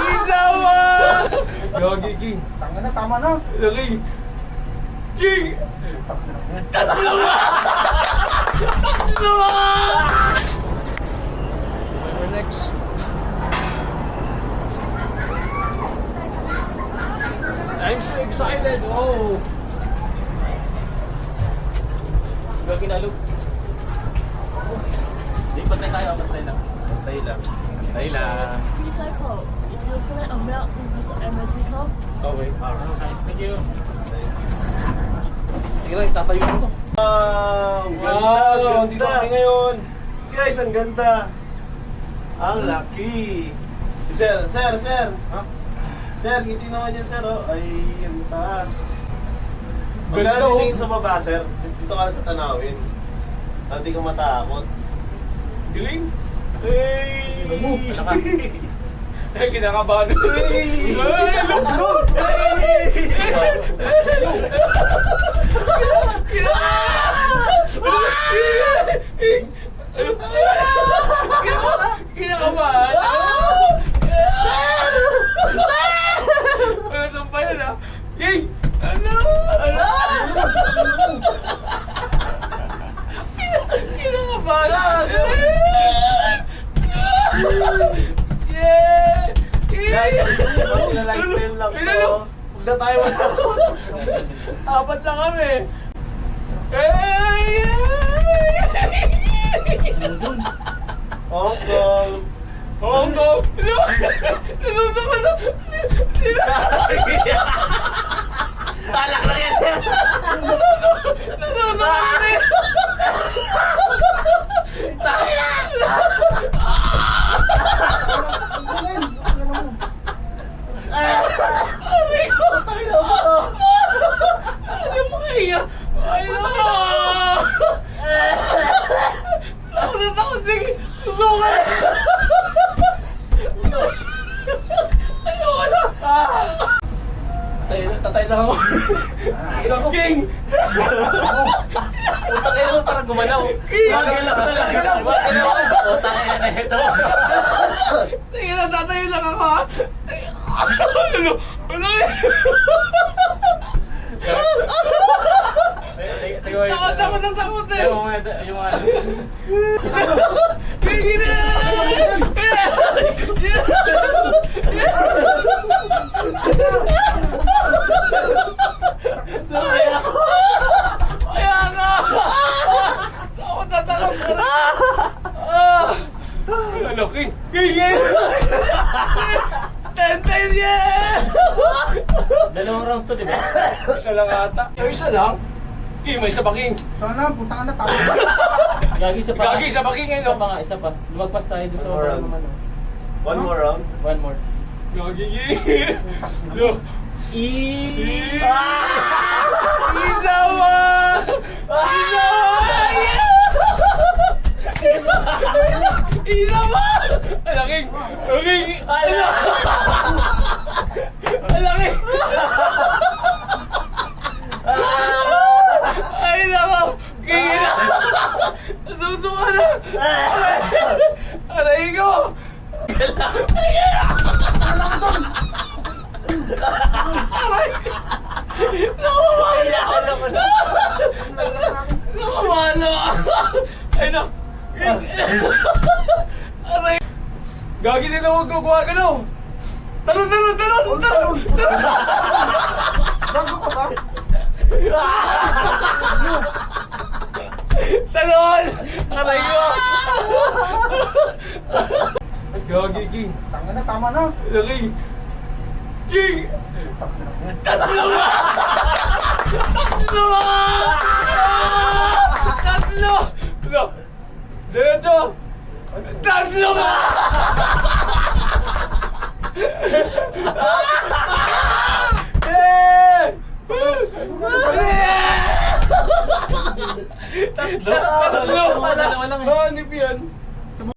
Isa pa! Gagi, King. Tanga na, tama na. Laki. King! Tatlo ba? Tatlo ba? We're next. I'm so excited! Oh! Gagi kinalog. Di, patay tayo, patay lang. Patay lang. Patay lang. Recycle. If you select a milk, use a recycle. Okay. Thank you. Sige lang, tatayo ko. Wow! Ang ganda, Wow! ang Dito ganda. kami ngayon. Guys, ang ganda. Ang laki. Sir. Ha? Sir, ngiti naman yan, sir. Oh. Ay, ang taas. Ganda, Pagka oh. titingin sa baba, sir, dito ka lang sa tanawin. Hindi ka matakot. Galing. Hey! Ano mo? Ano ka? Eh, kinakabahan. Hey! Ay, look! Kinakabahan. Ano itong pa yan, ha? Yay! Ano? Kinakabahan. Yeah! Guys, kasi na live stream lang to. Huwag na tayo matakot. Apat na kami. Hey! Hong Kong. Hong Kong! Nasusukan na! Talak na yan, sir. Nasusukan na! Ano mo kaya? Ay, nako! Takot na takot, sige! Susukan! Ayoko na! Tatay lang ako. King! Utang ina mo parang gumalaw. King! Gagalaw talaga. Gumalaw ako. Utang ina na ito. Tingnan na, tatayo lang ako, ha? Ano? Ano? Takot na takot eh! Yung ano? King na! Sumaya ako. Kaya ka! Takot na takot ka na! Ano, King? King! 10 times yeah! Dalawang round to, di ba? Isa lang ata. Yung isa lang? King, may isa pa, King. Sana, puta ka na, tama. Gagi isa pa. Gagi, isa pa, King, Isa ano? pa nga, isa pa. Lumagpas tayo dun sa One more baba round. naman. One more round. One more. Gagi, King. Lo. Isa pa! Isa pa! Isa pa! Ala, King! King! Ala! Ala, King! Ay, nako! King! Nasusuka na! Aray ko! Aray! Nakamamalo! Nakamamalo! Ay, no! Aray! Gagi din na huwag ko gumagalaw! Talon! Gago ka ba? Talon! Aray ko! Gagi, King! Tanga na, tama na. Laki! King! Tatlo ba? Tatlo ba? Tatlo! Tatlo! Diretso! Tatlo ba? Tatlo! Dalawa lang eh. Hanip yan!